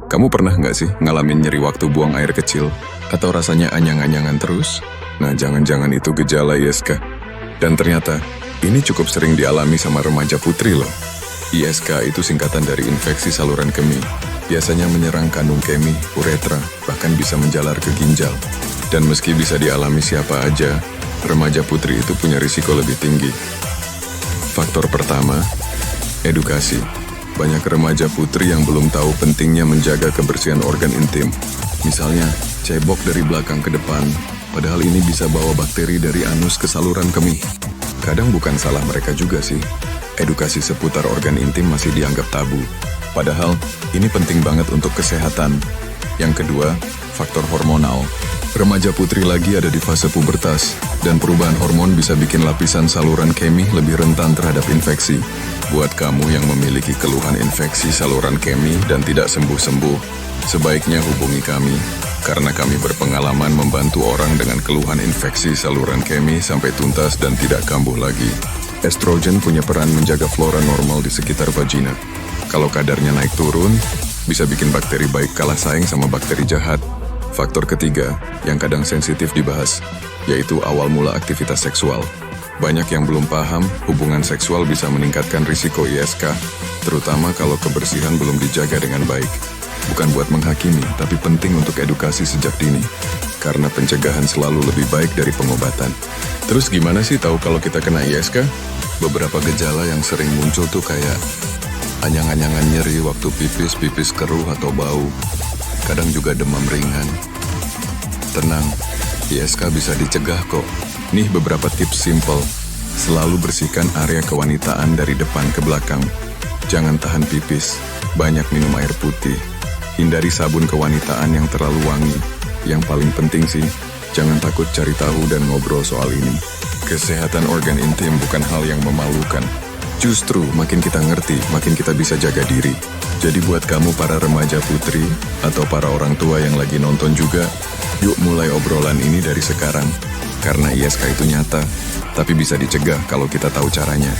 Kamu pernah nggak sih ngalamin nyeri waktu buang air kecil? Atau rasanya anyang-anyangan terus? Nah, jangan-jangan itu gejala ISK. Dan ternyata, ini cukup sering dialami sama remaja putri loh. ISK itu singkatan dari infeksi saluran kemih. Biasanya menyerang kandung kemih, uretra, bahkan bisa menjalar ke ginjal. Dan meski bisa dialami siapa aja, remaja putri itu punya risiko lebih tinggi. Faktor pertama, edukasi. Banyak remaja putri yang belum tahu pentingnya menjaga kebersihan organ intim. Misalnya, cebok dari belakang ke depan, padahal ini bisa bawa bakteri dari anus ke saluran kemih. Kadang bukan salah mereka juga sih. Edukasi seputar organ intim masih dianggap tabu. Padahal, ini penting banget untuk kesehatan. Yang kedua, faktor hormonal. Remaja putri lagi ada di fase pubertas, dan perubahan hormon bisa bikin lapisan saluran kemih lebih rentan terhadap infeksi. Buat kamu yang memiliki keluhan infeksi saluran kemih dan tidak sembuh-sembuh, sebaiknya hubungi kami, karena kami berpengalaman membantu orang dengan keluhan infeksi saluran kemih sampai tuntas dan tidak kambuh lagi. Estrogen punya peran menjaga flora normal di sekitar vagina. Kalau kadarnya naik turun, bisa bikin bakteri baik kalah saing sama bakteri jahat. Faktor ketiga, yang kadang sensitif dibahas, yaitu awal mula aktivitas seksual. Banyak yang belum paham, hubungan seksual bisa meningkatkan risiko ISK, terutama kalau kebersihan belum dijaga dengan baik. Bukan buat menghakimi, tapi penting untuk edukasi sejak dini, karena pencegahan selalu lebih baik dari pengobatan. Terus gimana sih tahu kalau kita kena ISK? Beberapa gejala yang sering muncul tuh kayak anyang-anyangan nyeri waktu pipis keruh atau bau. Kadang juga demam ringan. Tenang, ISK bisa dicegah kok. Nih beberapa tips simple. Selalu bersihkan area kewanitaan dari depan ke belakang. Jangan tahan pipis. Banyak minum air putih. Hindari sabun kewanitaan yang terlalu wangi. Yang paling penting sih, jangan takut cari tahu dan ngobrol soal ini. Kesehatan organ intim bukan hal yang memalukan. Justru makin kita ngerti, makin kita bisa jaga diri. Jadi buat kamu para remaja putri, atau para orang tua yang lagi nonton juga, yuk mulai obrolan ini dari sekarang. Karena ISK itu nyata, tapi bisa dicegah kalau kita tahu caranya.